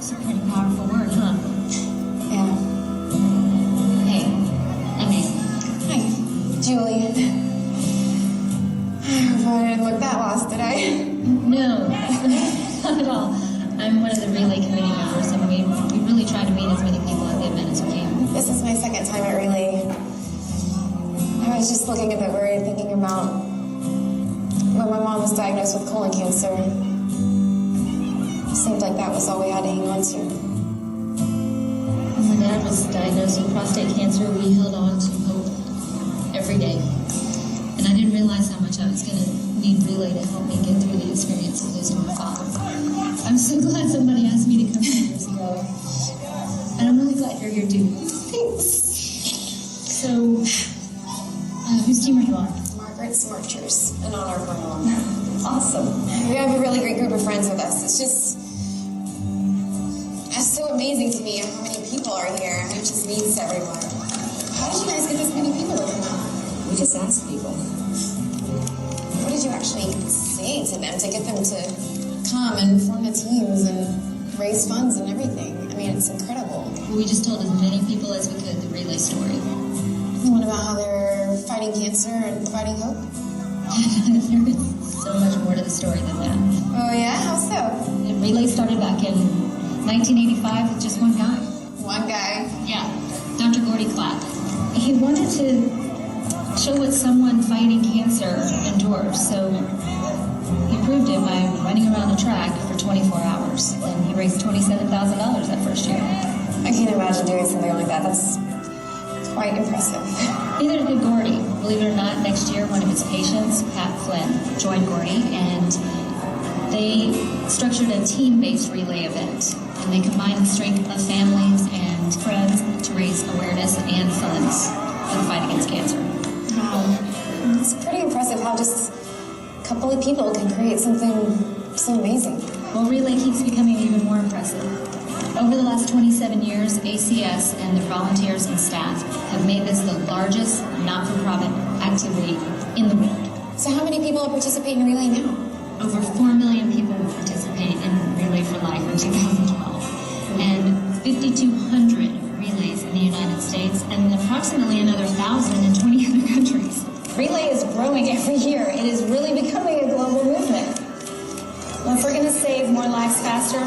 It's a pretty powerful word, huh? Yeah. Hey, I'm Amy. Hi, Julie. I hope I didn't look that lost, did I? No, not at all. I'm one of the Relay committee members, and we really try to meet as many people at the event as we can. This is my second time at Relay. I was just looking a bit worried, thinking about when my mom was diagnosed with colon cancer. It seemed like that was all we had to hang on to. When my dad was diagnosed with prostate cancer, we held on to hope every day. And I didn't realize how much I was going to need Relay to help me get through the experience of losing my father. I'm so glad somebody asked me to come here years ago. And I'm really glad you're here too. Thanks. So, whose team are you on? Margaret's Marchers, in honor of my mom. Awesome. We have a really great group of friends with us. It's so amazing to me how many people are here. It just means everyone. How did you guys get this many people to come out? We just asked people. What did you actually say to them to get them to come and form the teams and raise funds and everything? I mean, it's incredible. We just told as many people as we could the Relay story. And what about how they're fighting cancer and providing hope? There is so much more to the story than that. Oh yeah? How so? The Relay started back in 1985 with just one guy. One guy. Yeah, Dr. Gordy Clapp. He wanted to show what someone fighting cancer endures, so he proved it by running around the track for 24 hours, and he raised $27,000 that first year. I can't imagine doing something like that. That's quite impressive. Neither did Gordy. Believe it or not, next year one of his patients, Pat Flynn, joined Gordy, and they structured a team-based relay event. And they combined the strength of families and friends to raise awareness and funds for the fight against cancer. Wow. It's pretty impressive how just a couple of people can create something so amazing. Well, Relay keeps becoming even more impressive. Over the last 27 years, ACS and the volunteers and staff have made this the largest not-for-profit activity in the world. So how many people participate in Relay now? Over 4 million people will participate in Relay for Life in 2012, and 5,200 relays in the United States, and approximately another 1,000 in 20 other countries. Relay is growing every year. It is really becoming a global movement. Well, if we're going to save more lives faster,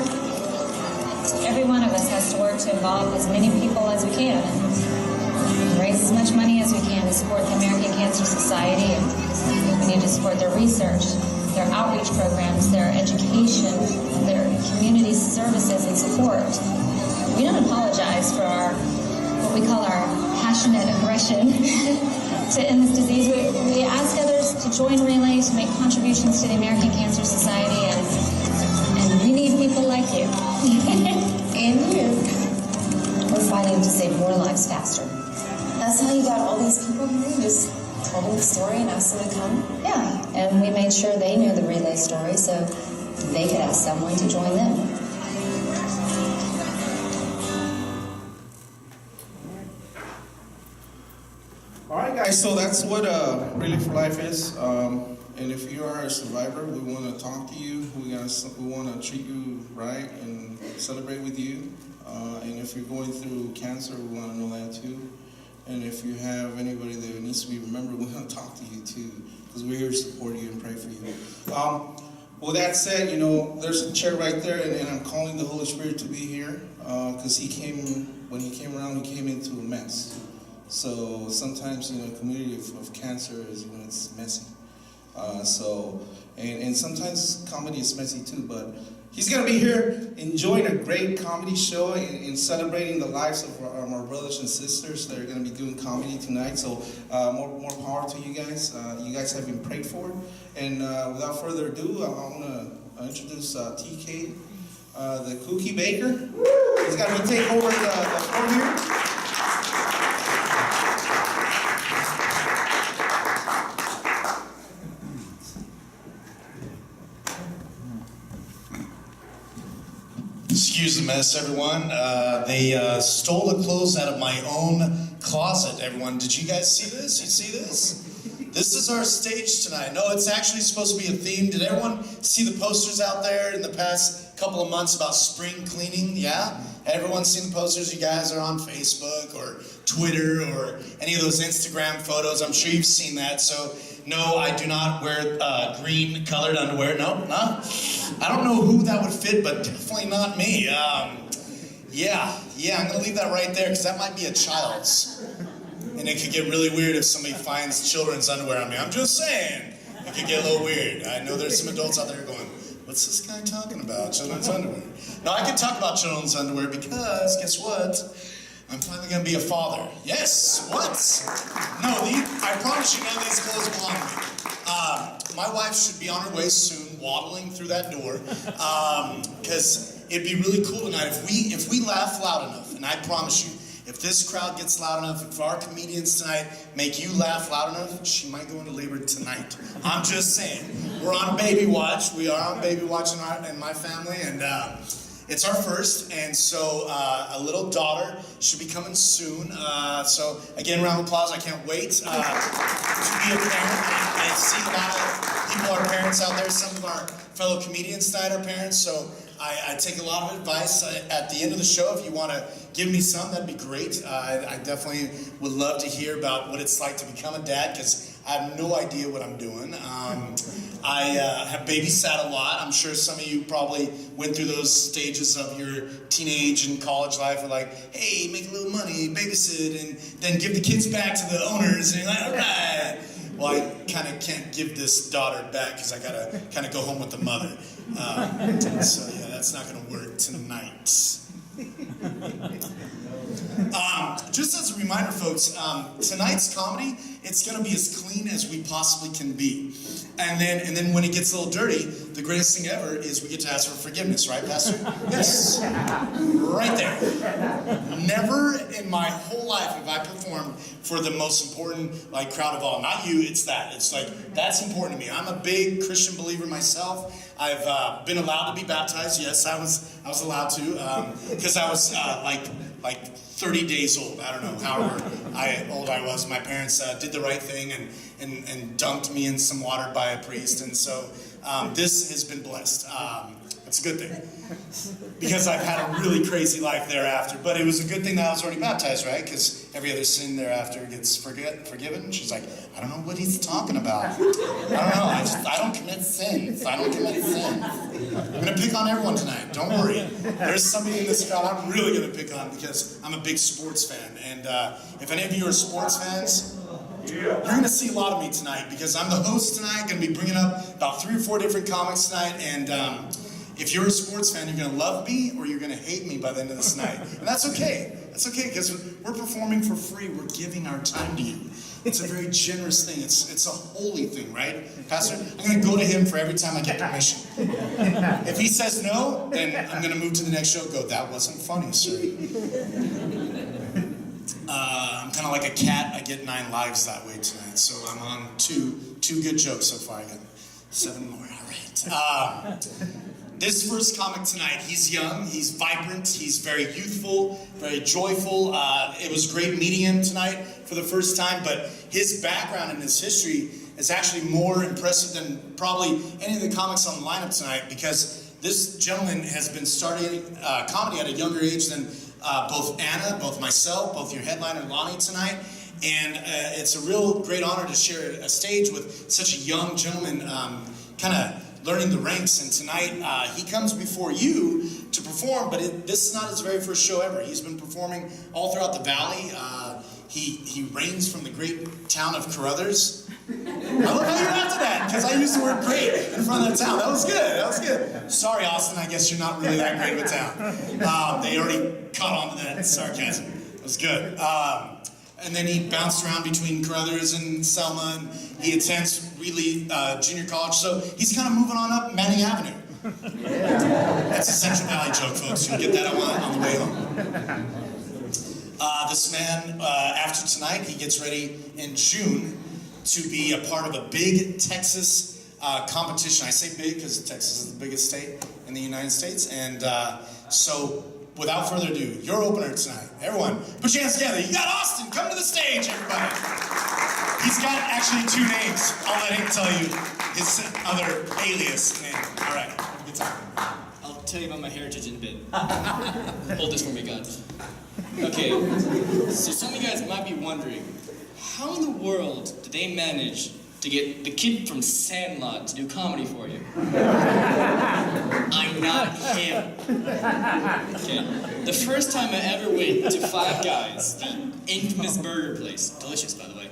every one of us has to work to involve as many people as we can and raise as much money as we can to support the American Cancer Society. And we need to support their research, their outreach programs, their education, their community services and support. We don't apologize for what we call our passionate aggression to end this disease. We ask others to join Relay to make contributions to the American Cancer Society, and we need people like you. And you. We're fighting to save more lives faster. That's how you got all these people here? You just told them the story and asked them to come? Yeah, and we made sure they knew the Relay story so they could ask someone to join them. All right, guys, so that's what Relay for Life is. And if you are a survivor, we want to talk to you. We want to treat you right and celebrate with you. And if you're going through cancer, we want to know that too. And if you have anybody that needs to be remembered, we want to talk to you too, because we're here to support you and pray for you. With that said, there's a chair right there, and I'm calling the Holy Spirit to be here, because when he came around, he came into a mess. So sometimes, a community of cancer is, it's messy. And sometimes comedy is messy too, but he's going to be here enjoying a great comedy show and celebrating the lives of our brothers and sisters that are going to be doing comedy tonight. So more power to you guys. You guys have been prayed for. And without further ado, I want to introduce TK, the Cookie Baker. He's going to take over the floor here. Excuse the mess, everyone. They stole the clothes out of my own closet, everyone. Did you guys see this? You see this? this is our stage tonight. No, it's actually supposed to be a theme. Did everyone see the posters out there in the past couple of months about spring cleaning? Yeah? Everyone seen the posters? You guys are on Facebook or Twitter or any of those Instagram photos. I'm sure you've seen that. So, no, I do not wear green colored underwear. No. I don't know who that would fit, but definitely not me. Yeah, I'm going to leave that right there because that might be a child's. And it could get really weird if somebody finds children's underwear on me. I'm just saying. It could get a little weird. I know there's some adults out there going, what's this guy talking about? Children's underwear. Now, I can talk about children's underwear because, guess what? I'm finally going to be a father. Yes, what? No, I promise you none of these clothes belong to me. My wife should be on her way soon, waddling through that door, because it'd be really cool tonight if we laugh loud enough, and I promise you, if this crowd gets loud enough, if our comedians tonight make you laugh loud enough, she might go into labor tonight. I'm just saying. We're on baby watch. We are on baby watch in my family, and it's our first, and so a little daughter should be coming soon. So again, round of applause. I can't wait to be a parent. I see a lot of people are parents out there. Some of our fellow comedians tonight are parents, so I take a lot of advice at the end of the show. If you want to give me some, that'd be great. I definitely would love to hear about what it's like to become a dad, because I have no idea what I'm doing. I have babysat a lot. I'm sure some of you probably went through those stages of your teenage and college life, where like, hey, make a little money, babysit, and then give the kids back to the owners, and you're like, all right. Well, I kind of can't give this daughter back because I got to kind of go home with the mother. So, yeah, that's not going to work tonight. Just as a reminder, folks, tonight's comedy, it's going to be as clean as we possibly can be. And then when it gets a little dirty, the greatest thing ever is we get to ask for forgiveness, right, Pastor? Yes. Right there. Never in my whole life have I performed for the most important crowd of all. Not you, it's that. It's like, that's important to me. I'm a big Christian believer myself. I've been allowed to be baptized. Yes, I was allowed to, because I was like 30 days old. I don't know how old I was. My parents did the right thing and dunked me in some water by a priest, and so this has been blessed. It's a good thing, because I've had a really crazy life thereafter. But it was a good thing that I was already baptized, right? Because every other sin thereafter gets forgiven. She's like, I don't know what he's talking about. I don't know. I don't commit sins. I'm going to pick on everyone tonight. Don't worry. There's somebody in this crowd I'm really going to pick on, because I'm a big sports fan. And if any of you are sports fans, you're going to see a lot of me tonight, because I'm the host tonight. Going to be bringing up about 3 or 4 different comics tonight, and if you're a sports fan, you're going to love me or you're going to hate me by the end of this night. And that's okay. That's okay, because we're performing for free. We're giving our time to you. It's a very generous thing. It's a holy thing, right? Pastor, I'm going to go to him for every time I get permission. If he says no, then I'm going to move to the next show and go, that wasn't funny, sir. I'm kind of like a cat. I get 9 lives that way tonight. So I'm on two good jokes so far. I got 7 more. All right. This first comic tonight, he's young, he's vibrant, he's very youthful, very joyful. It was great meeting him tonight for the first time, but his background and his history is actually more impressive than probably any of the comics on the lineup tonight, because this gentleman has been starting comedy at a younger age than both Anna, both myself, both your headliner Lonnie tonight. And it's a real great honor to share a stage with such a young gentleman, kind of learning the ranks. And tonight he comes before you to perform, but this is not his very first show ever. He's been performing all throughout the valley. He reigns from the great town of Carruthers. I love how you're after that, because I used the word great in front of the town. That was good. Sorry, Austin, I guess you're not really that great of a town. They already caught on to that sarcasm. It was good. And then he bounced around between Carruthers and Selma, and he attends really junior college, so he's kind of moving on up Manning Avenue. That's a Central Valley joke, folks. You'll get that on the way home. This man, after tonight, he gets ready in June to be a part of a big Texas competition. I say big because Texas is the biggest state in the United States, and so without further ado, your opener tonight. Everyone, put your hands together. You got Austin. Come to the stage, everybody. He's got actually 2 names. I'll let him tell you his other alias name. All right, good time. I'll tell you about my heritage in a bit. Hold this for me, God. Okay, so some of you guys might be wondering, how in the world did they manage to get the kid from Sandlot to do comedy for you? I'm not him. Okay, the first time I ever went to Five Guys, the infamous burger place, delicious by the way,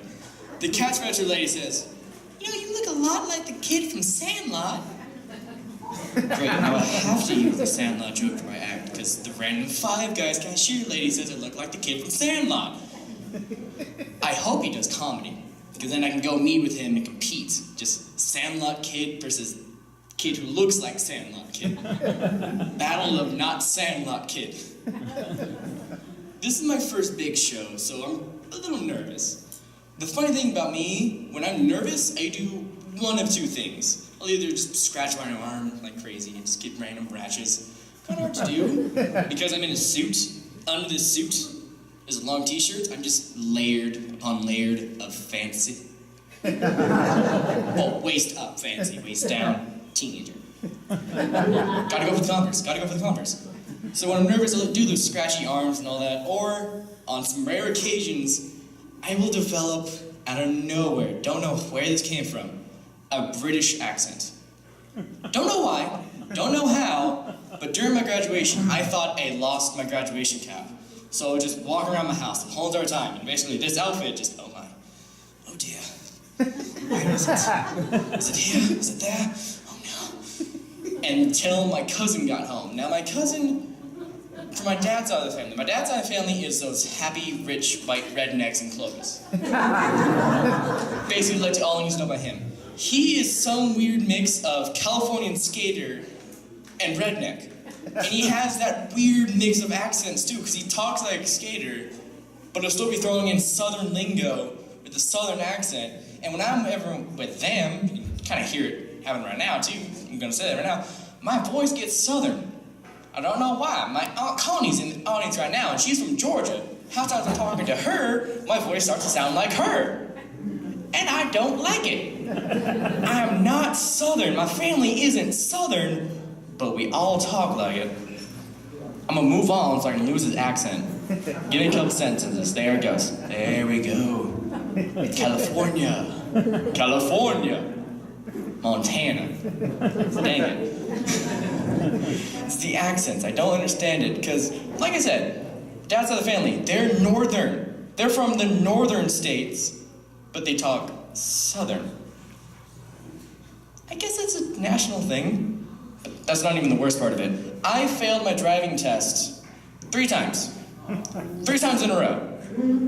the cash register lady says, "You know, you look a lot like the kid from Sandlot." Great, now I have to use the Sandlot joke for my act, because the random Five Guys cashier lady says I look like the kid from Sandlot. I hope he does comedy, because then I can go meet with him and compete. Just Sandlot kid versus kid who looks like Sandlot kid. Battle of not Sandlot kid. This is my first big show, so I'm a little nervous. The funny thing about me, when I'm nervous, I do one of 2 things. I'll either just scratch my arm like crazy and just get random rashes. Kind of hard to do, because I'm in a suit. Under this suit is a long t-shirt. I'm just layered upon layered of fancy. Oh, waist up fancy, waist down teenager. Gotta go for the Converse, gotta go for the Converse. So when I'm nervous, I'll do those scratchy arms and all that, or on some rare occasions, I will develop out of nowhere, don't know where this came from, a British accent. Don't know why, don't know how, but during my graduation, I thought I lost my graduation cap. So I would just walk around my house the whole entire time, and basically this outfit just, oh my, oh dear. Where is it? Is it here? Is it there? Oh no. Until my cousin got home. Now my cousin, from my dad's side of the family, my dad's side of the family is those happy, rich, white rednecks in clothes. Basically, that's all you need to know about him. He is some weird mix of Californian skater and redneck. And he has that weird mix of accents too, because he talks like a skater, but he'll still be throwing in southern lingo with a southern accent. And when I'm ever with them, you kind of hear it happening right now too, I'm gonna say that right now, my voice gets southern. I don't know why. My Aunt Connie's in the audience right now, and she's from Georgia. Half the time I'm talking to her, my voice starts to sound like her. And I don't like it. I am not southern. My family isn't southern, but we all talk like it. I'm gonna move on so I can lose his accent. Give me a couple sentences. There it goes. There we go. California. California. Montana. Dang it. It's the accents. I don't understand it because, like I said, dad's side of the family, they're northern. They're from the northern states, but they talk southern. I guess that's a national thing, but that's not even the worst part of it. I failed my driving test 3 times. 3 times in a row.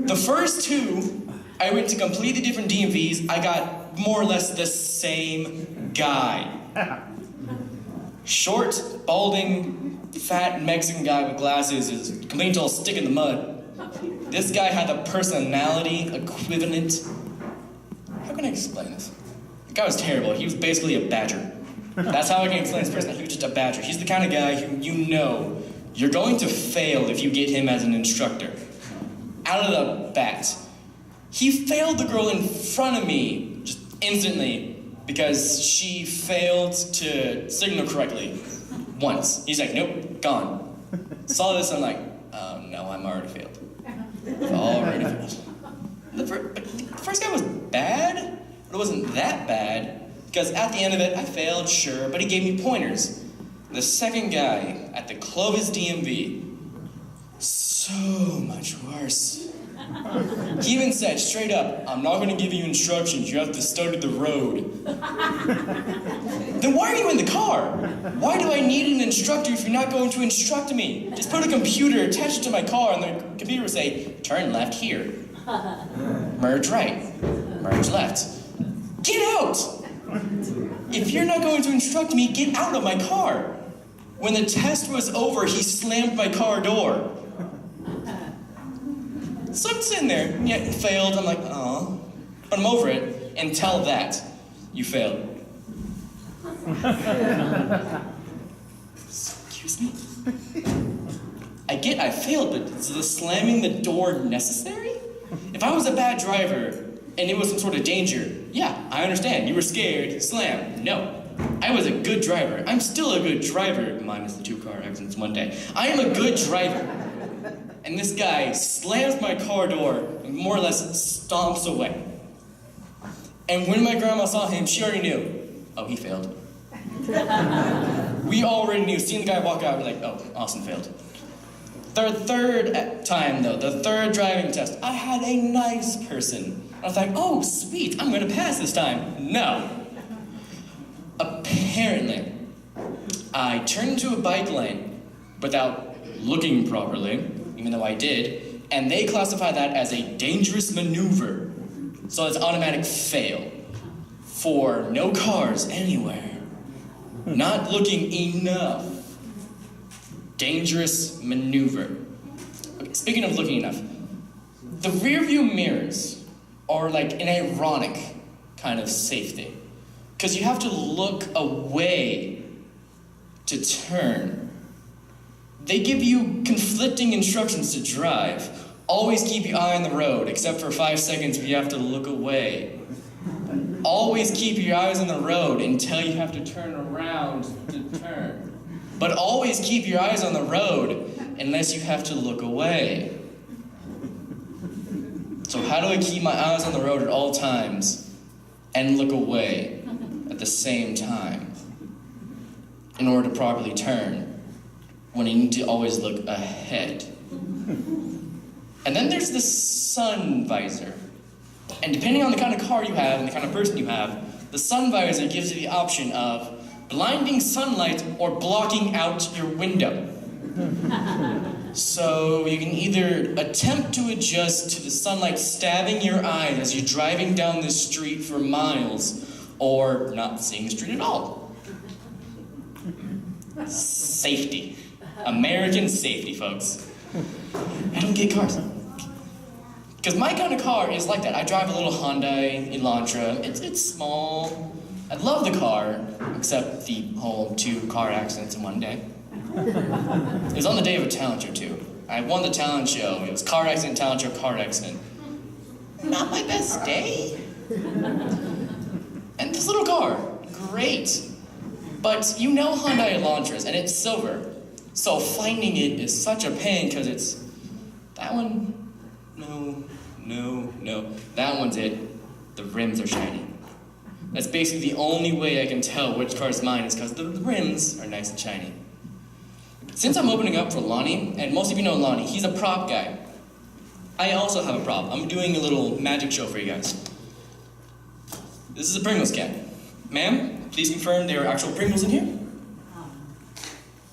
The first 2, I went to completely different DMVs. I got more or less the same guy. Short, balding, fat Mexican guy with glasses is complete total stick in the mud. This guy had the personality equivalent. How can I explain this? The guy was terrible. He was basically a badger. That's how I can explain this person. He was just a badger. He's the kind of guy who you know you're going to fail if you get him as an instructor. Out of the bat. He failed the girl in front of me just instantly because she failed to signal correctly once. He's like, nope, gone. Saw this, I'm like, oh no, I'm already failed. Already failed. The first guy was bad, but it wasn't that bad, because at the end of it, I failed, sure, but he gave me pointers. The second guy at the Clovis DMV, so much worse. He even said straight up, I'm not going to give you instructions, you have to study the road. Then why are you in the car? Why do I need an instructor if you're not going to instruct me? Just put a computer, attach it to my car, and the computer will say, turn left here. Merge right. Merge left. Get out! If you're not going to instruct me, get out of my car. When the test was over, he slammed my car door. So I'm sitting there, yeah, failed. I'm like, oh, but I'm over it. Until that, you failed. Excuse me? I failed, but is the slamming the door necessary? If I was a bad driver and it was some sort of danger. Yeah, I understand. You were scared. Slam. No. I was a good driver. I'm still a good driver, minus the 2 car accidents one day. I am a good driver. And this guy slams my car door and more or less stomps away. And when my grandma saw him, she already knew. Oh, he failed. We already knew. Seeing the guy walk out, we're like, oh, Austin failed. The third time, though, the third driving test, I had a nice person. I was like, oh, sweet, I'm going to pass this time. No. Apparently, I turned into a bike lane without looking properly, even though I did, and they classify that as a dangerous maneuver. So it's automatic fail for no cars anywhere. Not looking enough. Dangerous maneuver. Okay, speaking of looking enough, the rear view mirrors are like an ironic kind of safety. Because you have to look away to turn. They give you conflicting instructions to drive. Always keep your eye on the road, except for 5 seconds if you have to look away. Always keep your eyes on the road until you have to turn around to turn. But always keep your eyes on the road unless you have to look away. So how do I keep my eyes on the road at all times and look away at the same time in order to properly turn when I need to always look ahead? And then there's the sun visor. And depending on the kind of car you have and the kind of person you have, the sun visor gives you the option of blinding sunlight or blocking out your window. So you can either attempt to adjust to the sunlight stabbing your eyes as you're driving down the street for miles, or not seeing the street at all. Safety. American safety, folks. I don't get cars. Because my kind of car is like that. I drive a little Hyundai Elantra. It's small. I love the car, except the whole 2 car accidents in one day. It was on the day of a talent show, too. I won the talent show. It was car accident, talent show, car accident. Not my best day. And this little car, great. But you know Hyundai Elantras, and it's silver. So finding it is such a pain, because it's... That one? No. That one's it. The rims are shiny. That's basically the only way I can tell which car is mine, is because the rims are nice and shiny. Since I'm opening up for Lonnie, and most of you know Lonnie, he's a prop guy. I also have a prop. I'm doing a little magic show for you guys. This is a Pringles can. Ma'am, please confirm there are actual Pringles in here?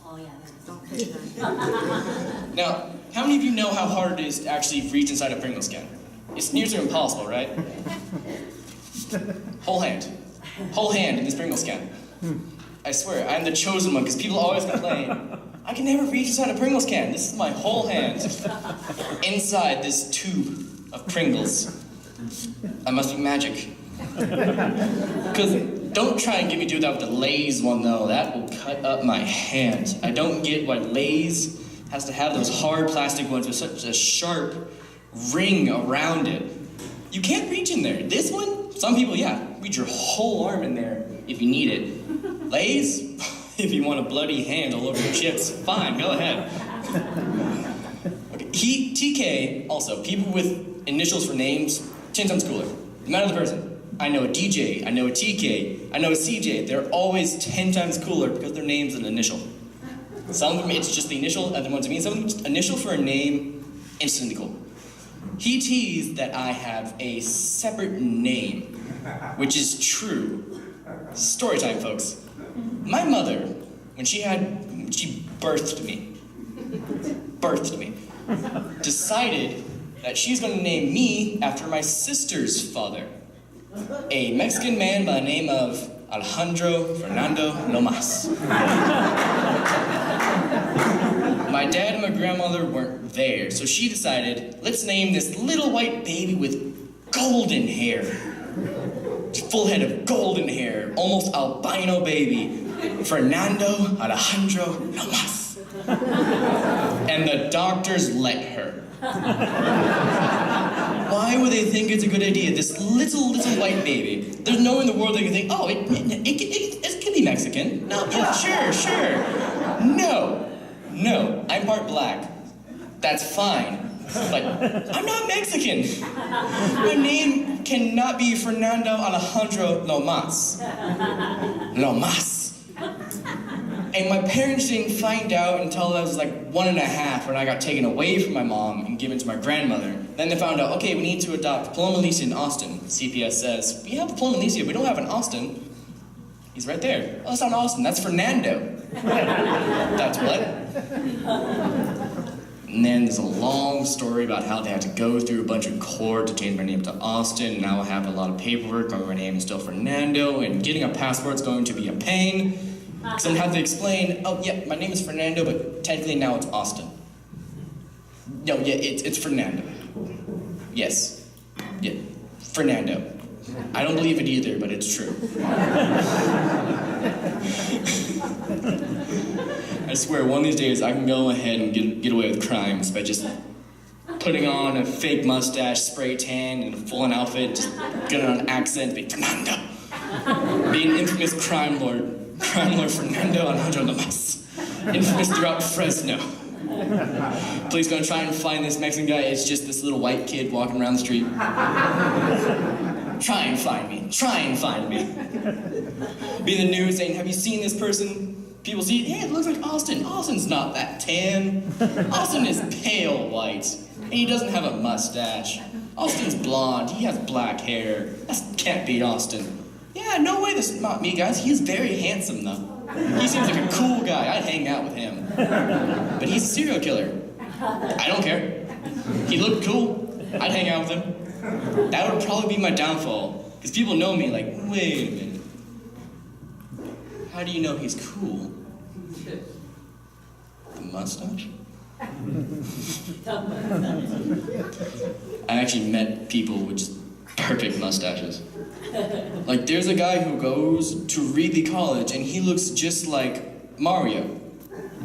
Oh yeah, don't push that. Now, how many of you know how hard it is to actually reach inside a Pringles can? It's near to impossible, right? Whole hand. Whole hand in this Pringles can. I swear, I'm the chosen one, because people always complain. I can never reach inside a Pringles can. This is my whole hand inside this tube of Pringles. I must be magic. Because don't try and get me to do that with the Lay's one, though. That will cut up my hand. I don't get why Lay's has to have those hard plastic ones with such a sharp ring around it. You can't reach in there. This one, some people, yeah, reach your whole arm in there if you need it. Lay's, if you want a bloody hand all over your chips, fine, go ahead. Okay, TK, also, people with initials for names, 10 times cooler. No matter the person. I know a DJ, I know a TK, I know a CJ. They're always 10 times cooler because their name's an initial. Some of them, it's just the initial, other ones, I mean, some of them, just initial for a name, instantly cool. He teased that I have a separate name, which is true. Story time, folks. My mother, when she birthed me, decided that she's going to name me after my sister's father, a Mexican man by the name of Alejandro Fernando Lomas. My dad and my grandmother weren't there, so she decided, let's name this little white baby with golden hair. Full head of golden hair, almost albino baby, Fernando Alejandro Lomas. And the doctors let her. Why would they think it's a good idea? This little white baby. There's no in the world that can think, oh, it could be Mexican. No, yeah, sure. No, I'm part black. That's fine. But I'm not Mexican. My name cannot be Fernando Alejandro Lomas. And my parents didn't find out until I was like 1.5 when I got taken away from my mom and given to my grandmother. Then they found out, okay, we need to adopt Paloma Alicia in Austin. CPS says, we have Paloma Alicia, we don't have an Austin. He's right there. Oh, that's not Austin, that's Fernando. That's what? And then there's a long story about how they had to go through a bunch of court to change my name to Austin. Now I have a lot of paperwork, my name is still Fernando, and getting a passport's going to be a pain. Because I'm going to have to explain, oh yeah, my name is Fernando, but technically now it's Austin. No, yeah, it's Fernando. Yes. Yeah, Fernando. I don't believe it either, but it's true. I swear, one of these days I can go ahead and get away with crimes by just putting on a fake mustache, spray tan, and a full-on outfit, just getting on an accent, be Fernando. Be an infamous crime lord Fernando Alejandro Lomas. Infamous throughout Fresno. Police gonna try and find this Mexican guy. It's just this little white kid walking around the street. Try and find me. Be in the news saying, have you seen this person? People see, hey, it looks like Austin. Austin's not that tan. Austin is pale white. And he doesn't have a mustache. Austin's blonde. He has black hair. That can't be Austin. Yeah, no way this is not me, guys. He's very handsome, though. He seems like a cool guy. I'd hang out with him. But he's a serial killer. I don't care. He looked cool. I'd hang out with him. That would probably be my downfall. Because people know me like, wait a minute. How do you know he's cool? The mustache? I actually met people with just perfect mustaches. Like, there's a guy who goes to Reedley College and he looks just like Mario.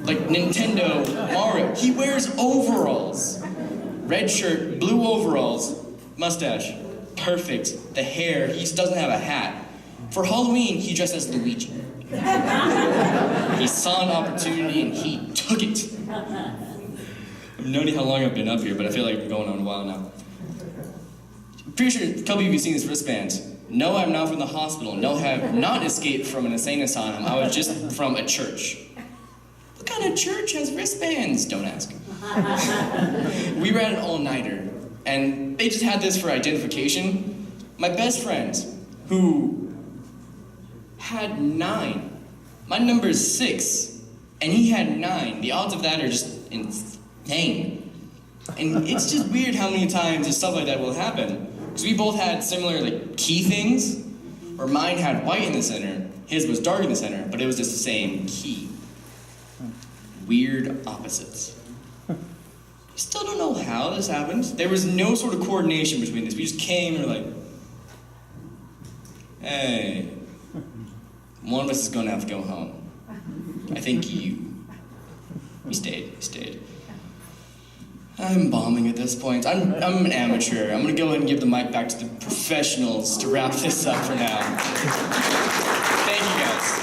Like Nintendo Mario. He wears overalls. Red shirt, blue overalls, mustache. Perfect. The hair, he just doesn't have a hat. For Halloween, he dressed as Luigi. He saw an opportunity and he took it. I've no idea how long I've been up here, but I feel like I've been going on a while now. I'm pretty sure a couple of you have seen this wristband. No, I'm not from the hospital. No, I have not escaped from an insane asylum. I was just from a church. What kind of church has wristbands? Don't ask. We ran an all-nighter, and they just had this for identification. My best friend, who had 9. My number is 6, and he had 9. The odds of that are just insane. And it's just weird how many times stuff like that will happen. Because we both had similar key things, where mine had white in the center, his was dark in the center, but it was just the same key. Weird opposites. We still don't know how this happened. There was no sort of coordination between this. We just came and were like, hey, one of us is going to have to go home. I think you. We stayed. I'm bombing at this point. I'm an amateur. I'm gonna go ahead and give the mic back to the professionals to wrap this up for now. Thank you, guys.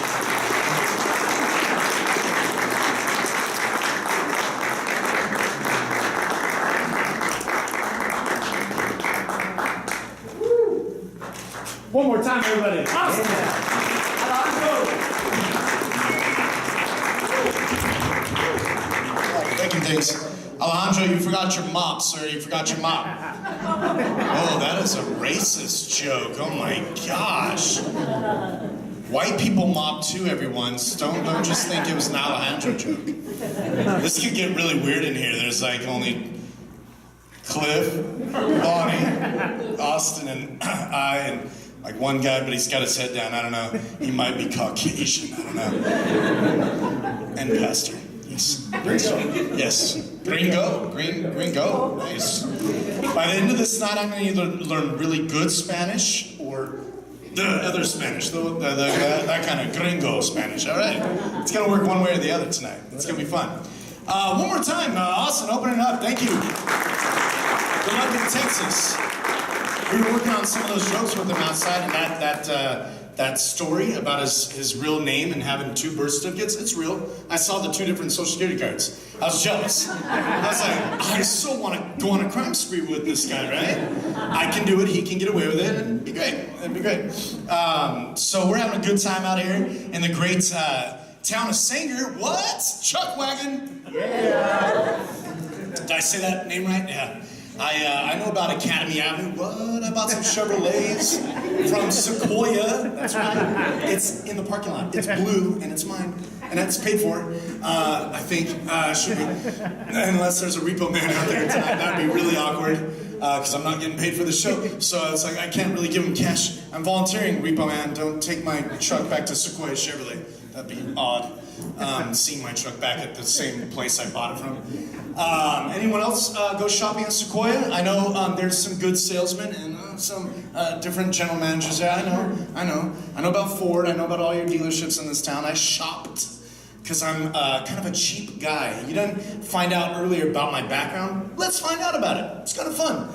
One more time, everybody. Awesome. Making things. Alejandro, you forgot your mop, sir. You forgot your mop. Oh, that is a racist joke. Oh my gosh. White people mop too, everyone. So don't just think it was an Alejandro joke. This could get really weird in here. There's only Cliff, Lonnie, Austin, and I, and one guy, but he's got his head down. I don't know. He might be Caucasian. I don't know. And Pastor. Yes. Yes. Green go. Nice. By the end of this night, I'm going to either learn really good Spanish or the other Spanish, that kind of gringo Spanish. All right. It's going to work one way or the other tonight. It's going to be fun. One more time, Austin, open it up. Thank you. The Lubbock, Texas. We were working on some of those jokes with him outside, and that story about his real name and having 2 birth certificates, it's real. I saw the 2 different social security cards. I was jealous. I was like, I so want to go on a crime spree with this guy, right? I can do it, he can get away with it, and it'd be great. It'd be great. So we're having a good time out here in the great town of Sanger. What? Chuck Wagon? Yeah. Did I say that name right? Yeah. I know about Academy Avenue. What? I bought some Chevrolets from Sequoia. That's right. It's in the parking lot. It's blue and it's mine. And it's paid for. I think should be. Unless there's a repo man out there tonight. That'd be really awkward. Because I'm not getting paid for the show. So it's like I can't really give him cash. I'm volunteering, repo man. Don't take my truck back to Sequoia Chevrolet. That'd be odd. Seeing my truck back at the same place I bought it from. Anyone else go shopping at Sequoia? I know there's some good salesmen and some different general managers there. I know about Ford. I know about all your dealerships in this town. I shopped because I'm kind of a cheap guy. You didn't find out earlier about my background? Let's find out about it. It's kind of fun.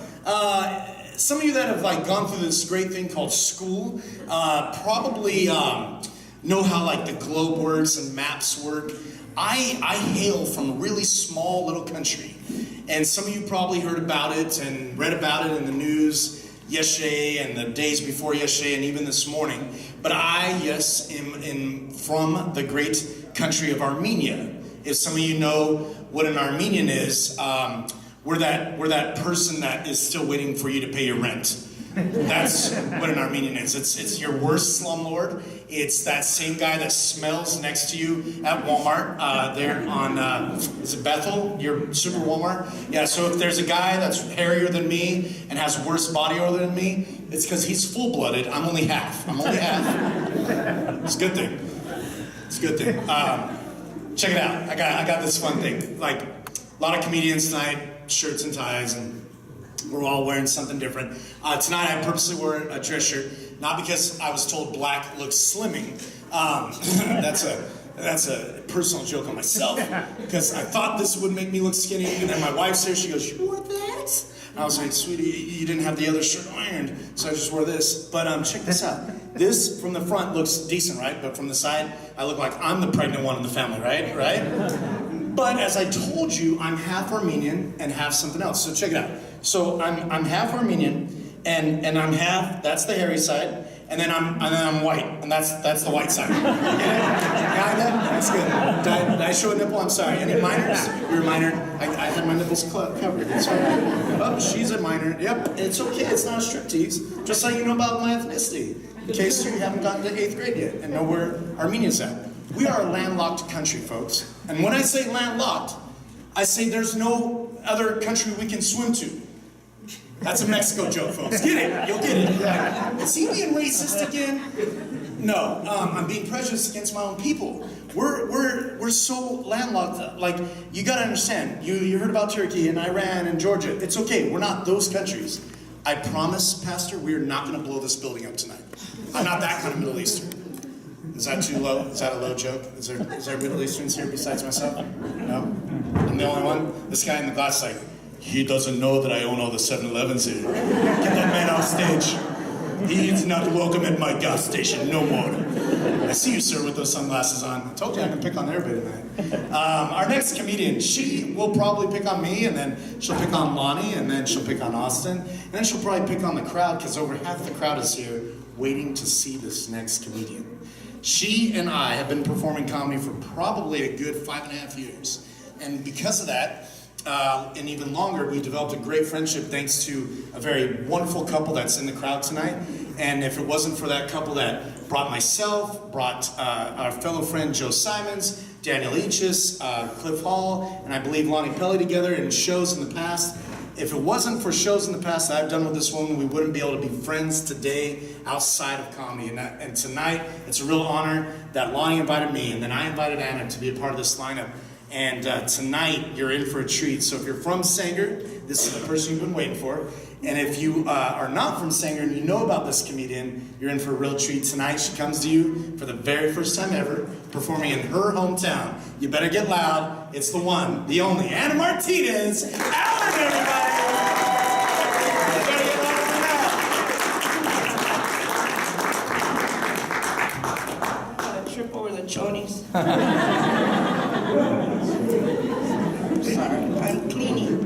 Some of you that have gone through this great thing called school probably know how the globe works and maps work. I hail from a really small little country, and some of you probably heard about it and read about it in the news yesterday and the days before yesterday and even this morning. But I, yes, am from the great country of Armenia. If some of you know what an Armenian is, we're that person that is still waiting for you to pay your rent. That's what an Armenian is. It's your worst slumlord. It's that same guy that smells next to you at Walmart there on, is it Bethel? Your super Walmart? Yeah, so if there's a guy that's hairier than me and has worse body odor than me, it's because he's full-blooded. I'm only half. It's a good thing. It's a good thing. Check it out. I got this fun thing. A lot of comedians tonight, shirts and ties, and we're all wearing something different. Tonight I purposely wore a dress shirt, not because I was told black looks slimming. That's a personal joke on myself, because I thought this would make me look skinny, and then my wife's here, she goes, "You wore that?" And I was like, "Sweetie, you didn't have the other shirt ironed, so I just wore this." But check this out. This from the front looks decent, right? But from the side, I look like I'm the pregnant one in the family, right? But as I told you, I'm half Armenian and half something else. So check it out. So I'm half Armenian and I'm half, that's the hairy side, and then I'm white, and that's the white side. Got that? That's good. Did I show a nipple? I'm sorry. Any minors? You're a minor. I had my nipples covered. It's all right. Oh, she's a minor. Yep, it's okay. It's not a striptease. Just so you know about my ethnicity, in case you haven't gotten to 8th grade yet and know where Armenia's at. We are a landlocked country, folks. And when I say landlocked, I say there's no other country we can swim to. That's a Mexico joke, folks. Get it? You'll get it. Yeah. Is he being racist again? No, I'm being prejudiced against my own people. We're so landlocked. You got to understand. You heard about Turkey and Iran and Georgia. It's okay. We're not those countries. I promise, Pastor, we are not going to blow this building up tonight. I'm not that kind of Middle Eastern. Is that too low? Is that a low joke? Is there Middle Easterns here besides myself? No? I'm the only one? This guy in the glass he doesn't know that I own all the 7-Elevens here. Get that man off stage. He is not welcome at my gas station no more. I see you, sir, with those sunglasses on. I told you I can pick on everybody tonight. Our next comedian, she will probably pick on me, and then she'll pick on Lonnie, and then she'll pick on Austin, and then she'll probably pick on the crowd, because over half the crowd is here waiting to see this next comedian. She and I have been performing comedy for probably a good 5.5 years. And because of that, and even longer, we developed a great friendship thanks to a very wonderful couple that's in the crowd tonight. And if it wasn't for that couple that brought myself, brought our fellow friend Joe Simons, Daniel Eachis, Cliff Hall, and I believe LonniePelly together in shows in the past, if it wasn't for shows in the past that I've done with this woman, we wouldn't be able to be friends today outside of comedy. And tonight, it's a real honor that Lonnie invited me, and then I invited Anna to be a part of this lineup. And tonight, you're in for a treat. So if you're from Sanger, this is the person you've been waiting for. And if you are not from Sanger and you know about this comedian, you're in for a real treat tonight. She comes to you for the very first time ever, performing in her hometown. You better get loud. It's the one, the only, Anna Martinez. Alan, everybody! chonies. Sorry, I'm cleaning.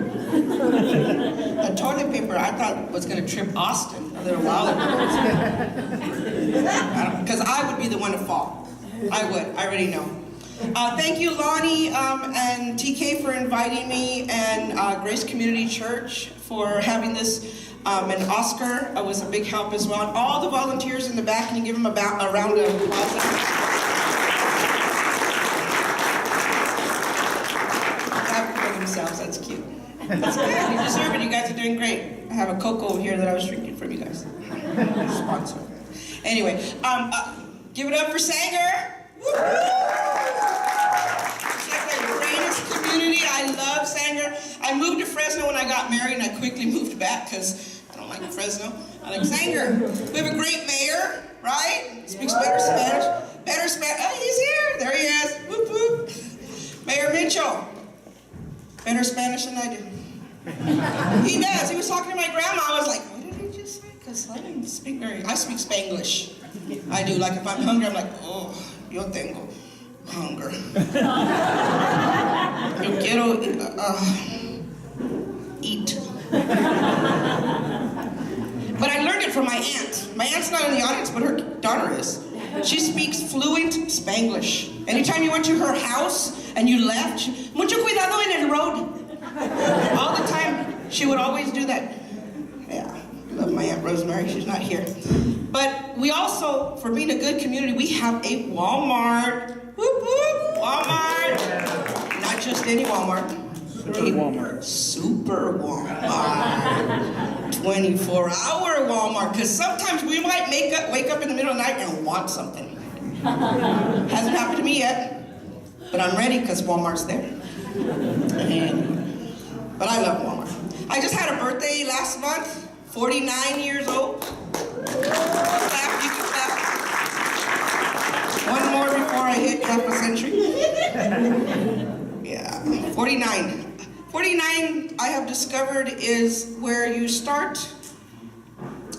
The toilet paper I thought was going to trip Austin a little while ago. Because I would be the one to fall. I would. I already know. Thank you, Lonnie and TK for inviting me, and Grace Community Church for having this. And Oscar was a big help as well. And all the volunteers in the back, can you give them a round of applause? For themselves, that's cute. That's good. You deserve it. You guys are doing great. I have a cocoa over here that I was drinking from you guys. Sponsor. Anyway, give it up for Sanger. It's like the greatest community. I love Sanger. I moved to Fresno when I got married, and I quickly moved back because I don't like Fresno. I like Sanger. We have a great mayor, right? Speaks better Spanish. Better Spanish. Oh, he's here. There he is. Whoop, whoop. Mayor Mitchell. Better Spanish than I do. He does. He was talking to my grandma. I was like, what did he just say? Because I didn't speak I speak Spanglish. I do. Like if I'm hungry, I'm like, oh, yo tengo hunger. Yo quiero eat. But I learned it from my aunt. My aunt's not in the audience, but her daughter is. She speaks fluent Spanglish. Anytime you went to her house and you left, mucho cuidado en el road. All the time, she would always do that. Yeah, I love my Aunt Rosemary, she's not here. But we also, for being a good community, we have a Walmart. Whoop, whoop, Walmart. Not just any Walmart. Super Walmart. 24-hour Walmart. Because sometimes we might wake up in the middle of the night and want something. Hasn't happened to me yet. But I'm ready because Walmart's there. But I love Walmart. I just had a birthday last month. 49 years old. Clap, you can clap. One more before I hit half a century. Yeah, 49. 49, I have discovered, is where you start,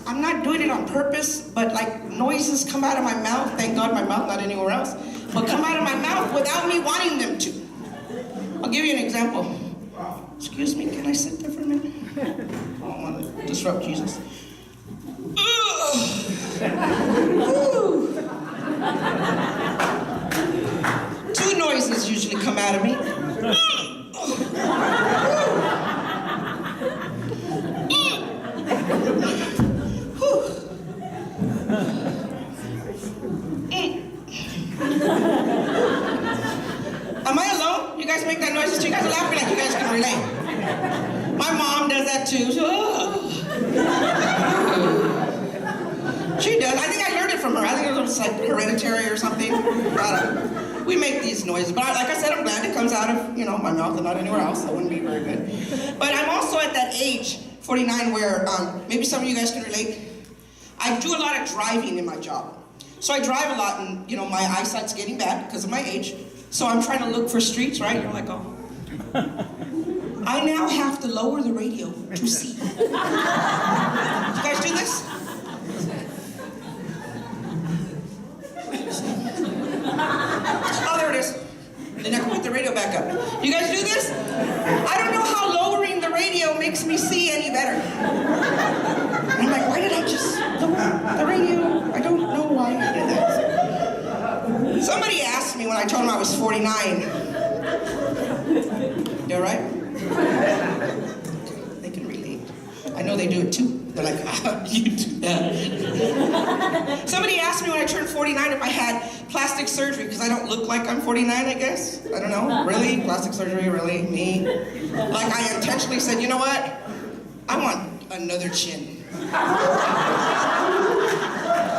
I'm not doing it on purpose, but like noises come out of my mouth, thank God my mouth, not anywhere else, but come out of my mouth without me wanting them to. I'll give you an example. Excuse me, can I sit there for a minute? I don't want to disrupt Jesus. Two noises usually come out of me. Am I alone? You guys make that noise? You guys are laughing like you guys can relate. My mom does that too. She does. I think I learned it from her. I think it was like hereditary or something. I don't know. We make these noises, but like I said, I'm glad it comes out of, my mouth and not anywhere else. That wouldn't be very good. But I'm also at that age, 49, where maybe some of you guys can relate. I do a lot of driving in my job. So I drive a lot, and my eyesight's getting bad because of my age. So I'm trying to look for streets, right? You're like, oh. I now have to lower the radio to see. You guys do this? Oh, there it is. Then I can put the radio back up. You guys do this? I don't know how lowering the radio makes me see any better. And I'm like, why did I just lower the radio? I don't know why I did that. Somebody asked me when I told them I was 49. You all right? They can relate. I know they do it too. They're like, you do that. Somebody asked me when I turned 49 if I had plastic surgery, because I don't look like I'm 49, I guess. I don't know. Really? Plastic surgery? Really? Me? Like, I intentionally said, you know what? I want another chin.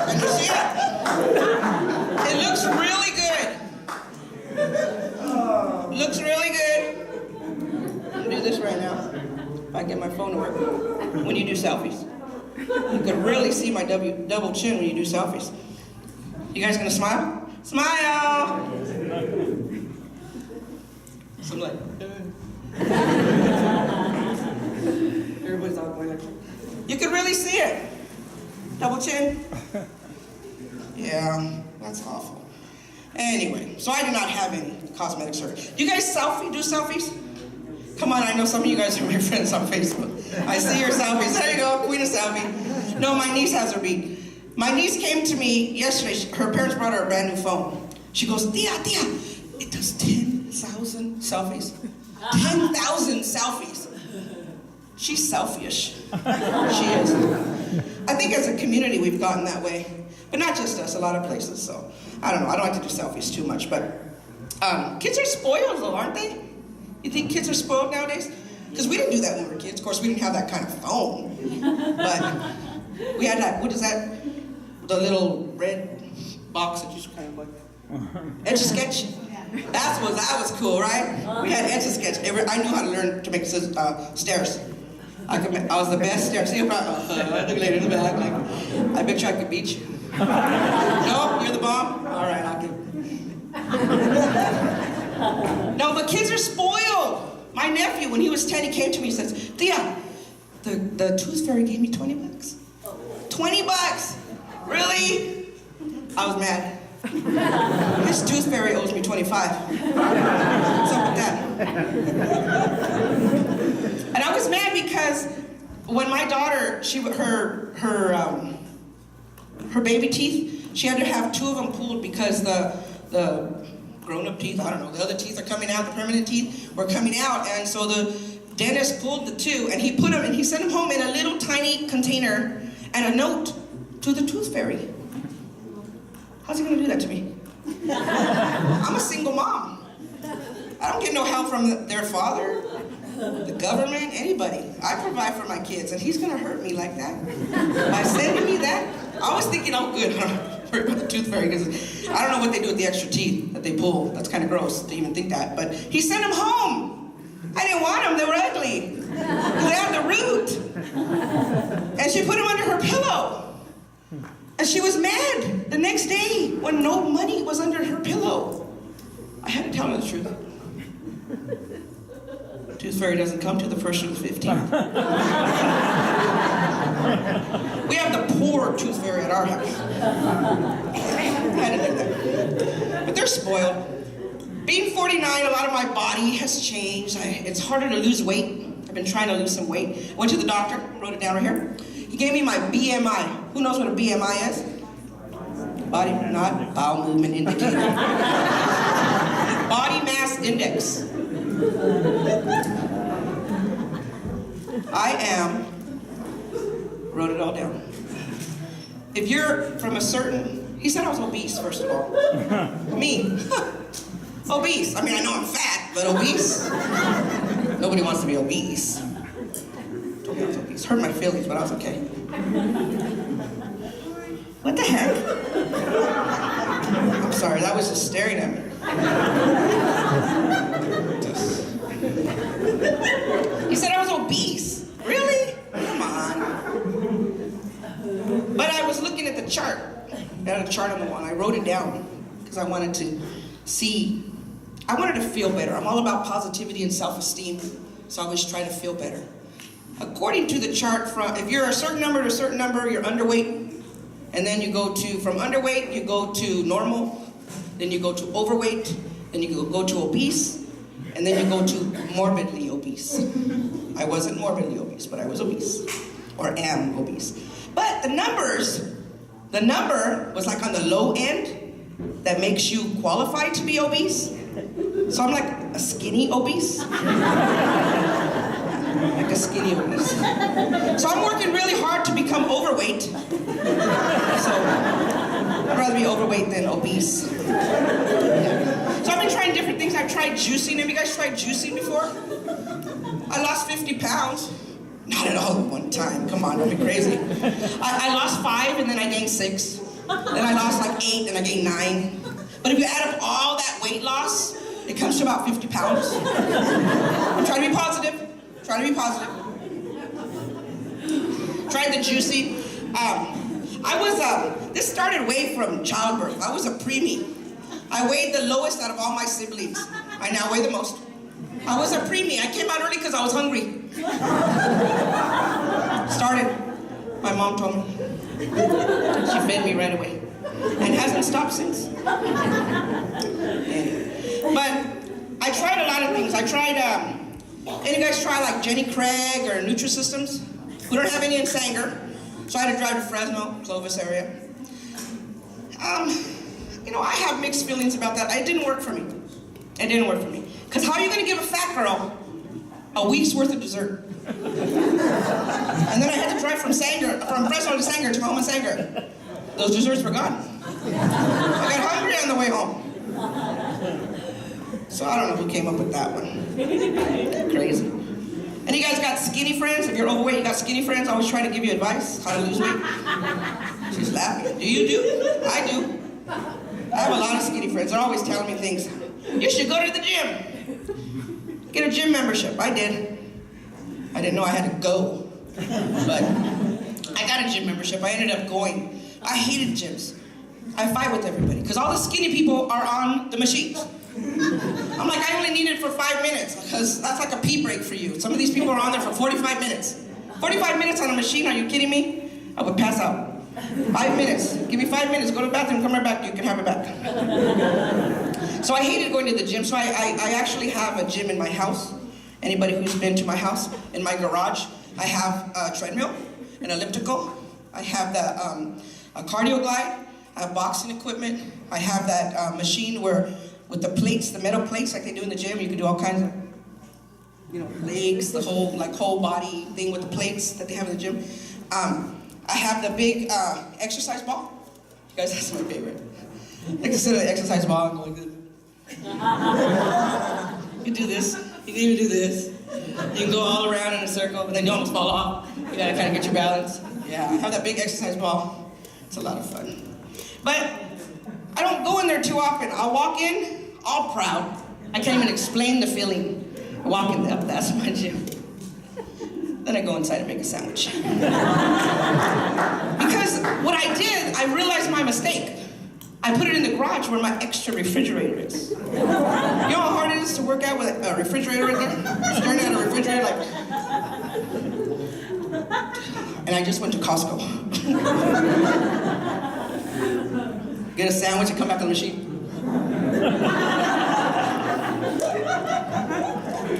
And you see it? It looks really good. Looks really good. I'm gonna do this right now. If I get my phone to work. When you do selfies. You can really see my double chin when you do selfies. You guys gonna smile? Smile! So I'm like, everybody's all going like, you can really see it. Double chin. Yeah, that's awful. Anyway, so I do not have any cosmetic surgery. You guys do selfies? Come on, I know some of you guys are my friends on Facebook. I see your selfies. There you go, queen of selfie. No, my niece has her beat. My niece came to me yesterday. Her parents brought her a brand new phone. She goes, Tia, it does 10,000 selfies. 10,000 selfies. She's selfish. She is. I think as a community we've gotten that way. But not just us, a lot of places. So, I don't know. I don't like to do selfies too much. But kids are spoiled though, aren't they? You think kids are spoiled nowadays? Because we didn't do that when we were kids. Of course, we didn't have that kind of phone. But we had that, what is that? The little red box that you just kind of like, Etch-a-Sketch. That was cool, right? We had Etch-a-Sketch. I knew how to learn to make stairs. I was the best stair. See, I look later in the back, like, I bet you I could beat you. No, you're the bomb? All right, I'll give. No, but kids are spoiled. My nephew, when he was 10, he came to me and says, Tia, the tooth fairy gave me 20 bucks. 20 bucks? Really? I was mad. His tooth fairy owes me 25. What's up with that? And I was mad because when my daughter, her baby teeth, she had to have 2 of them pulled because the grown-up teeth, I don't know, the other teeth are coming out, the permanent teeth were coming out, and so the dentist pulled the 2, and he put them, and he sent them home in a little tiny container and a note to the tooth fairy. How's he gonna do that to me? I'm a single mom. I don't get no help from their father, the government, anybody. I provide for my kids, and he's gonna hurt me like that? By sending me that? I was thinking, oh good, I don't worry about the tooth fairy, because I don't know what they do with the extra teeth that they pull. That's kind of gross to even think that, but he sent them home. I didn't want them, they were ugly. They had the root. And she put them under her pillow. And she was mad the next day when no money was under her pillow. I had to tell her the truth. Tooth fairy doesn't come to the 1st or the 15th. We have the poor tooth fairy at our house. I had to do that. But they're spoiled. Being 49, a lot of my body has changed. It's harder to lose weight. I've been trying to lose some weight. Went to the doctor, wrote it down right here. He gave me my BMI. Who knows what a BMI is? Body, not bowel movement indicator. Body mass index. I am, wrote it all down. If you're from a certain, he said I was obese, first of all. Me. Obese. I mean, I know I'm fat, but obese? Nobody wants to be obese. Told me I was obese. Hurt my feelings, but I was okay. What the heck? I'm sorry, that was just staring at me. He said I was obese. Really? Come on. But I was looking at the chart. I had a chart on the wall. I wrote it down because I wanted to see. I wanted to feel better. I'm all about positivity and self-esteem, so I always try to feel better. According to the chart, if you're a certain number to a certain number, you're underweight. And then you go to, from underweight, you go to normal. Then you go to overweight. Then you go to obese. And then you go to morbidly obese. I wasn't morbidly obese, but I was obese. Or am obese. But the number was like on the low end that makes you qualify to be obese. So I'm like a skinny obese. Like a skinny obese. So I'm working really hard to become overweight. So I'd rather be overweight than obese. Yeah. So I've been trying different things. I've tried juicing. Have you guys tried juicing before? I lost 50 pounds. Not at all at one time. Come on, don't be crazy. I lost 5 and then I gained 6. Then I lost like 8 and I gained 9. But if you add up all that weight loss, it comes to about 50 pounds. I'm trying to be positive. Trying to be positive. Tried the juicy. This started way from childbirth. I was a preemie. I weighed the lowest out of all my siblings. I now weigh the most. I was a preemie. I came out early because I was hungry. Started. My mom told me. She fed me right away. and hasn't stopped since. But I tried a lot of things. I tried, any guys try like Jenny Craig or Nutrisystems? We don't have any in Sanger, so I had to drive to Fresno, Clovis area. You know, I have mixed feelings about that. It didn't work for me. It didn't work for me. Because how are you going to give a fat girl a week's worth of dessert? And then I had to drive from Fresno to Sanger to home in Sanger. Those desserts were gone. I got hungry on the way home. So I don't know who came up with that one. Crazy. And you guys got skinny friends? If you're overweight, you got skinny friends always trying to give you advice how to lose weight? She's laughing. Do you do? I do. I have a lot of skinny friends. They're always telling me things. You should go to the gym. Get a gym membership. I did. I didn't know I had to go. But I got a gym membership. I ended up going. I hated gyms. I fight with everybody because all the skinny people are on the machines. I'm like, I only need it for 5 minutes because that's like a pee break for you. Some of these people are on there for 45 minutes. 45 minutes on a machine, are you kidding me? I would pass out. 5 minutes. Give me 5 minutes, go to the bathroom, come right back, you can have it back. So I hated going to the gym, so I actually have a gym in my house. Anybody who's been to my house, in my garage, I have a treadmill, an elliptical, I have a cardio glide, I have boxing equipment, I have that machine where, with the plates, the metal plates like they do in the gym, you can do all kinds of, you know, legs, the whole body thing with the plates that they have in the gym. I have the big exercise ball. You guys, that's my favorite. I like to sit at the exercise ball and go like this. You can do this. You can even do this. You can go all around in a circle, but then you almost fall off. You gotta kind of get your balance. Yeah, I have that big exercise ball. It's a lot of fun. But I don't go in there too often. I'll walk in, all proud. I can't even explain the feeling. Walking up, that's my gym. Then I go inside and make a sandwich. Because what I did, I realized my mistake. I put it in the garage where my extra refrigerator is. You know how hard it is to work out with a refrigerator right there? Staring at a refrigerator like... And I just went to Costco. Get a sandwich and come back to the machine.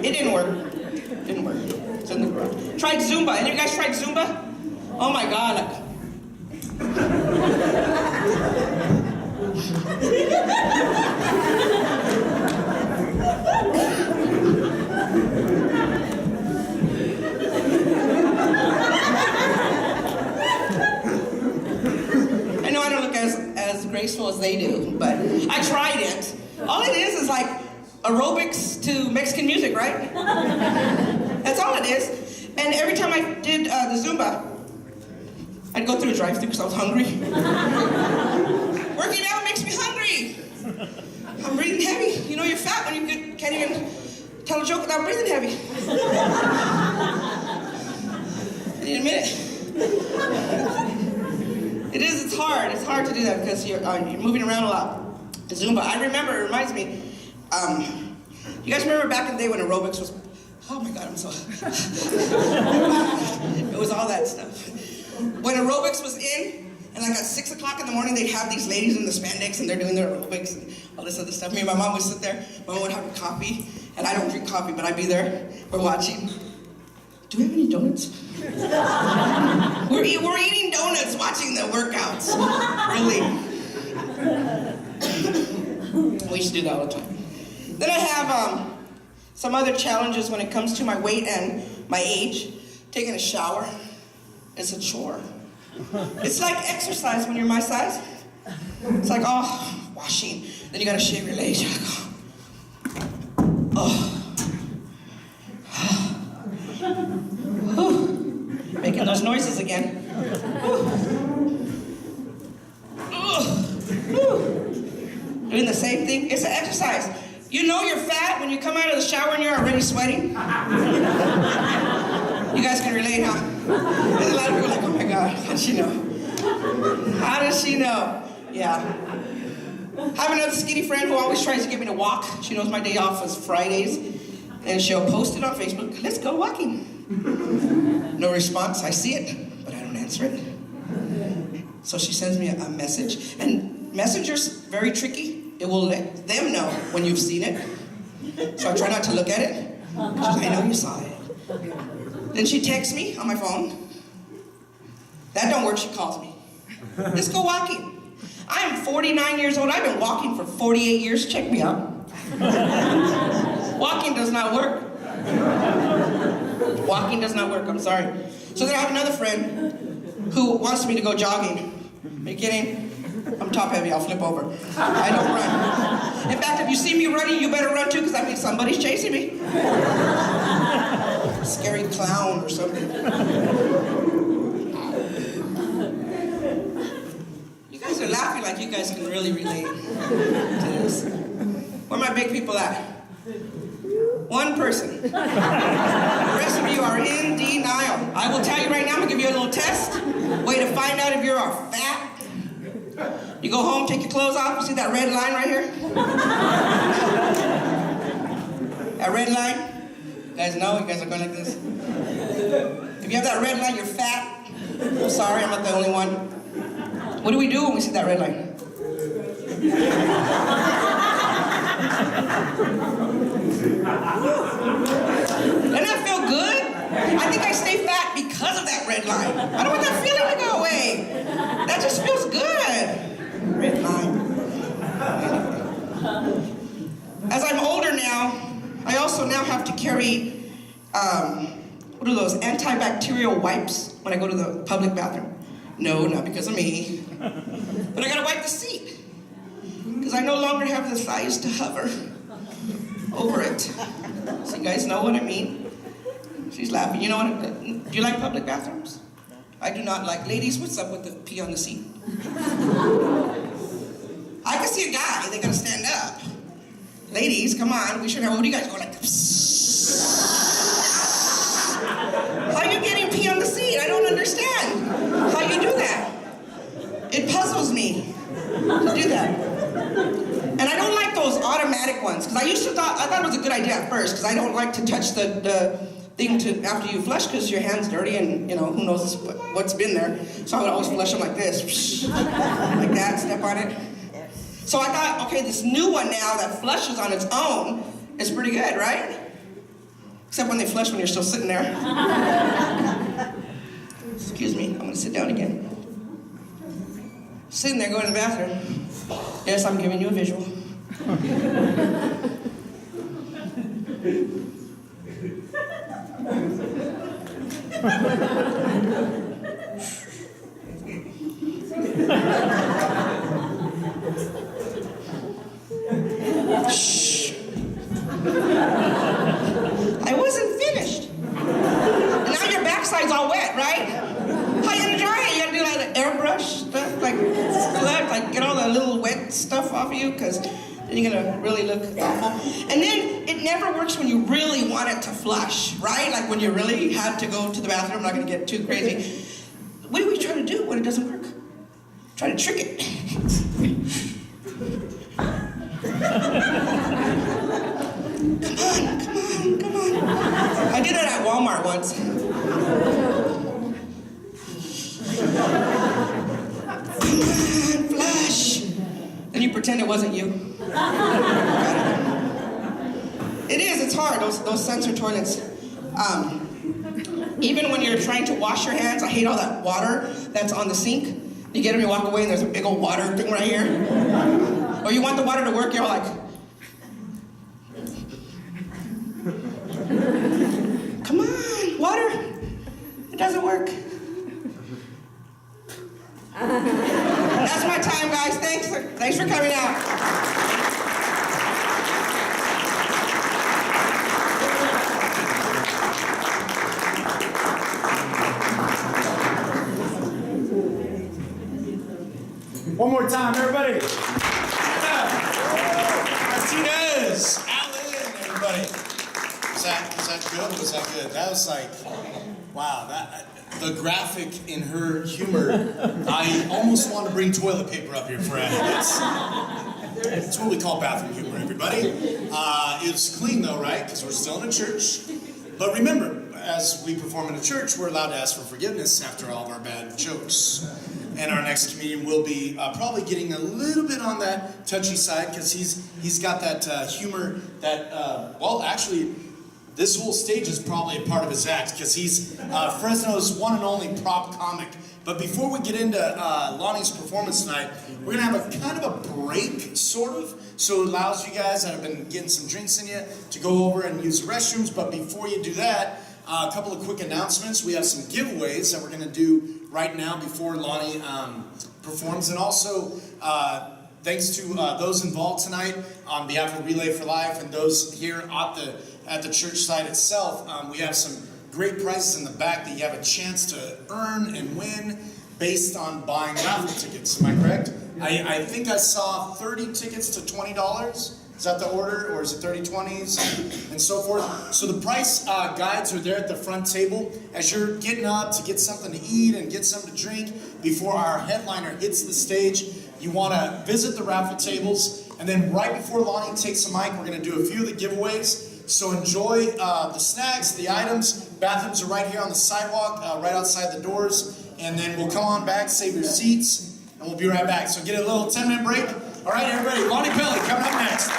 It didn't work. It didn't work. It's in the garage. Tried Zumba. Any of you guys tried Zumba? Oh my God. I know I don't look as graceful as they do, but I tried it. All it is like aerobics to Mexican music, right? That's all it is. And every time I did the Zumba, I'd go through a drive-thru because I was hungry. Working out makes me hungry. I'm breathing heavy. You know you're fat when you can't even tell a joke without breathing heavy. I need a minute. It's hard. It's hard to do that because you're moving around a lot. Zumba, I remember, it reminds me, you guys remember back in the day when aerobics was, oh my God, I'm so, it was all that stuff. When aerobics was in, and like at 6 o'clock in the morning, they'd have these ladies in the spandex and they're doing their aerobics and all this other stuff. Me and my mom would sit there, my mom would have a coffee, and I don't drink coffee, but I'd be there, we're watching. Do we have any donuts? We're eating donuts watching the workouts, really. We used to do that all the time. Then I have some other challenges when it comes to my weight and my age. Taking a shower, it's a chore. It's like exercise when you're my size. It's like, oh, washing. Then you gotta shave your legs. Oh. Making those noises again. Doing the same thing. It's an exercise. You know you're fat when you come out of the shower and you're already sweating. You guys can relate, huh? There's a lot of people like, oh my God, how does she know? How does she know? Yeah. I have another skinny friend who always tries to get me to walk. She knows my day off is Fridays. And she'll post it on Facebook, let's go walking. No response, I see it, but I don't answer it. So she sends me a message. And Messenger's very tricky. It will let them know when you've seen it. So I try not to look at it. She says, I know you saw it. Then she texts me on my phone. That don't work, she calls me. Let's go walking. I am 49 years old. I've been walking for 48 years. Check me out. Walking does not work. Walking does not work, I'm sorry. So then I have another friend who wants me to go jogging. Are you kidding? I'm top heavy, I'll flip over. I don't run. In fact, if you see me running, you better run too, because that means somebody's chasing me. Scary clown or something. You guys are laughing like you guys can really relate to this. Where my big people at? One person. The rest of you are in denial. I will tell you right now, I'm gonna give you a little test. Way to find out if you're fat. You go home, take your clothes off, you see that red line right here? That red line? You guys know, you guys are going like this. If you have that red line, you're fat. I'm sorry, I'm not the only one. What do we do when we see that red line? Doesn't that feel good? I think I stay fat because of that red line. I don't want that feeling to go away. That just feels good. Red line. As I'm older now, I also now have to carry, what are those, antibacterial wipes when I go to the public bathroom. No, not because of me. But I gotta wipe the seat. Because I no longer have the thighs to hover over it. So you guys know what I mean? She's laughing. You know what? Do you like public bathrooms? I do not like. Ladies, what's up with the pee on the seat? I can see a guy. They gotta stand up. Ladies, come on. We should have. What do you guys go like? How are you getting pee on the seat? I don't understand how you do that. It puzzles me to do that. And I don't like those automatic ones, because I thought it was a good idea at first, because I don't like to touch the thing after you flush, because your hand's dirty and, you know, who knows what's been there. So I would always flush them like this, like that, step on it. So I thought, okay, this new one now that flushes on its own is pretty good, right? Except when they flush when you're still sitting there. Excuse me, I'm gonna sit down again. Sitting there going to the bathroom. Yes, I'm giving you a visual. Shh. I wasn't finished. And now your backside's all wet, right? How you gonna dry it? You gotta do like airbrush stuff, like get all the little wet stuff off of you, because then you're gonna really look awful. And then it never works when you really want it to flush, right? Like when you really have to go to the bathroom. I'm not gonna get too crazy. What do we try to do when it doesn't work? Try to trick it. Come on. I did it at Walmart once. Come on, flush. Then you pretend it wasn't you. It's hard, those sensor toilets. Even when you're trying to wash your hands, I hate all that water that's on the sink. You get them, you walk away, and there's a big old water thing right here. Or you want the water to work, you're all like, come on, water. It doesn't work. That's my time, guys. Thanks for coming out. One more time, everybody. Martinez, Alan, everybody. Was that good? Was that good? That was like, wow. The graphic in her humor. I almost want to bring toilet paper up here for it. It's what we call bathroom humor, everybody. It's clean though, right? Because we're still in a church. But remember, as we perform in a church, we're allowed to ask for forgiveness after all of our bad jokes. and our next comedian will be probably getting a little bit on that touchy side because he's got that humor that, well, actually, this whole stage is probably a part of his act because he's Fresno's one and only prop comic. But before we get into Lonnie's performance tonight, we're gonna have a kind of a break, sort of, so it allows you guys that have been getting some drinks in you to go over and use the restrooms. But before you do that, a couple of quick announcements. We have some giveaways that we're gonna do right now before Lonnie performs, and also thanks to those involved tonight on behalf of Relay for Life and those here at the church site itself. We have some great prizes in the back that you have a chance to earn and win based on buying raffle tickets. Am I correct? I think I saw 30 tickets to $20. Is that the order, or is it 30 20s and so forth? So the price guides are there at the front table. As you're getting up to get something to eat and get something to drink before our headliner hits the stage, you want to visit the raffle tables. And then right before Lonnie takes the mic, we're going to do a few of the giveaways. So enjoy the snacks, the items. Bathrooms are right here on the sidewalk, right outside the doors. And then we'll come on back, save your seats, and we'll be right back. So get a little 10-minute break. All right, everybody, LonniePelly coming up next.